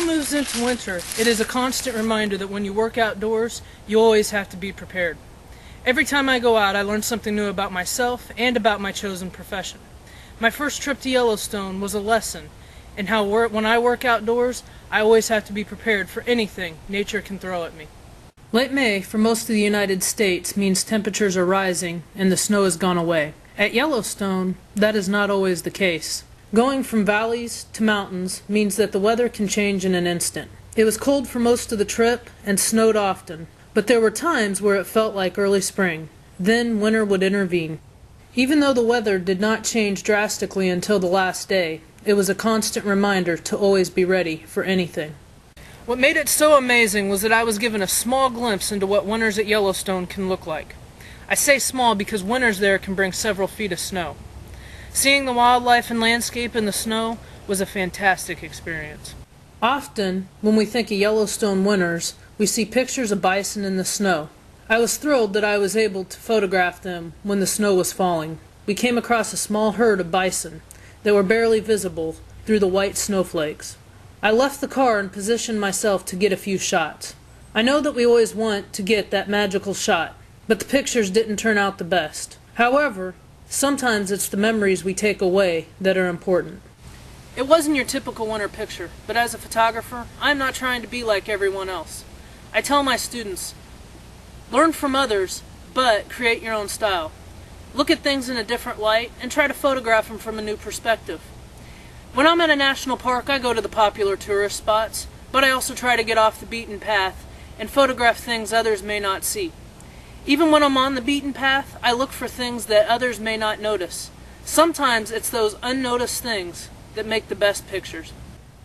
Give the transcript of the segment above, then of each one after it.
fall moves into winter, it is a constant reminder that when you work outdoors, you always have to be prepared. Every time I go out, I learn something new about myself and about my chosen profession. My first trip to Yellowstone was a lesson in how when I work outdoors, I always have to be prepared for anything nature can throw at me. Late May for most of the United States means temperatures are rising and the snow has gone away. At Yellowstone, that is not always the case. Going from valleys to mountains means that the weather can change in an instant. It was cold for most of the trip and snowed often, but there were times where it felt like early spring. Then winter would intervene. Even though the weather did not change drastically until the last day, it was a constant reminder to always be ready for anything. What made it so amazing was that I was given a small glimpse into what winters at Yellowstone can look like. I say small because winters there can bring several feet of snow. Seeing the wildlife and landscape in the snow was a fantastic experience. Often, when we think of Yellowstone winters, we see pictures of bison in the snow. I was thrilled that I was able to photograph them when the snow was falling. We came across a small herd of bison that were barely visible through the white snowflakes. I left the car and positioned myself to get a few shots. I know that we always want to get that magical shot, but the pictures didn't turn out the best. However, sometimes it's the memories we take away that are important. It wasn't your typical winter picture, but as a photographer, I'm not trying to be like everyone else. I tell my students, learn from others, but create your own style. Look at things in a different light and try to photograph them from a new perspective. When I'm at a national park, I go to the popular tourist spots, but I also try to get off the beaten path and photograph things others may not see. Even when I'm on the beaten path, I look for things that others may not notice. Sometimes it's those unnoticed things that make the best pictures.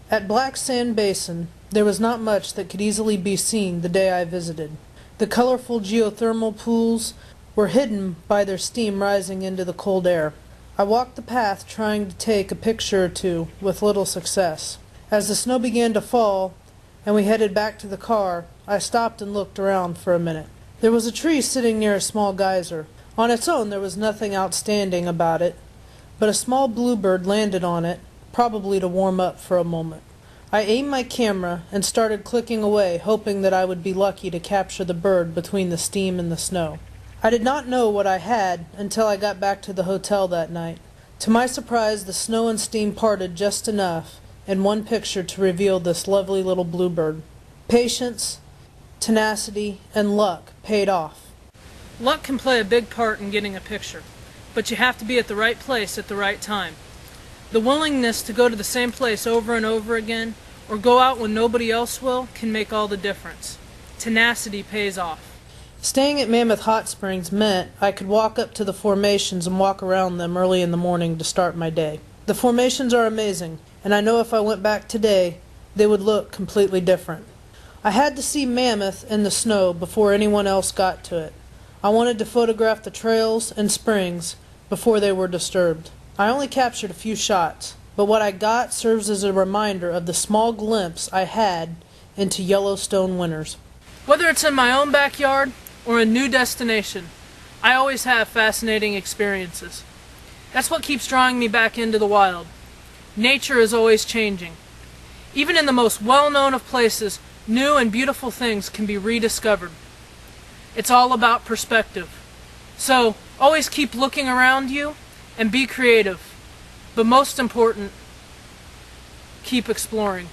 At Black Sand Basin, there was not much that could easily be seen the day I visited. The colorful geothermal pools were hidden by their steam rising into the cold air. I walked the path trying to take a picture or two with little success. As the snow began to fall and we headed back to the car, I stopped and looked around for a minute. There was a tree sitting near a small geyser. On its own there was nothing outstanding about it, but a small bluebird landed on it, probably to warm up for a moment. I aimed my camera and started clicking away, hoping that I would be lucky to capture the bird between the steam and the snow. I did not know what I had until I got back to the hotel that night. To my surprise, the snow and steam parted just enough in one picture to reveal this lovely little bluebird. Patience, tenacity, and luck paid off. Luck can play a big part in getting a picture, but you have to be at the right place at the right time. The willingness to go to the same place over and over again, or go out when nobody else will, can make all the difference. Tenacity pays off. Staying at Mammoth Hot Springs meant I could walk up to the formations and walk around them early in the morning to start my day. The formations are amazing, and I know if I went back today, they would look completely different. I had to see Mammoth in the snow before anyone else got to it. I wanted to photograph the trails and springs before they were disturbed. I only captured a few shots, but what I got serves as a reminder of the small glimpse I had into Yellowstone winters. Whether it's in my own backyard or a new destination, I always have fascinating experiences. That's what keeps drawing me back into the wild. Nature is always changing. Even in the most well-known of places, new and beautiful things can be rediscovered. It's all about perspective. So, always keep looking around you and be creative. But most important, keep exploring.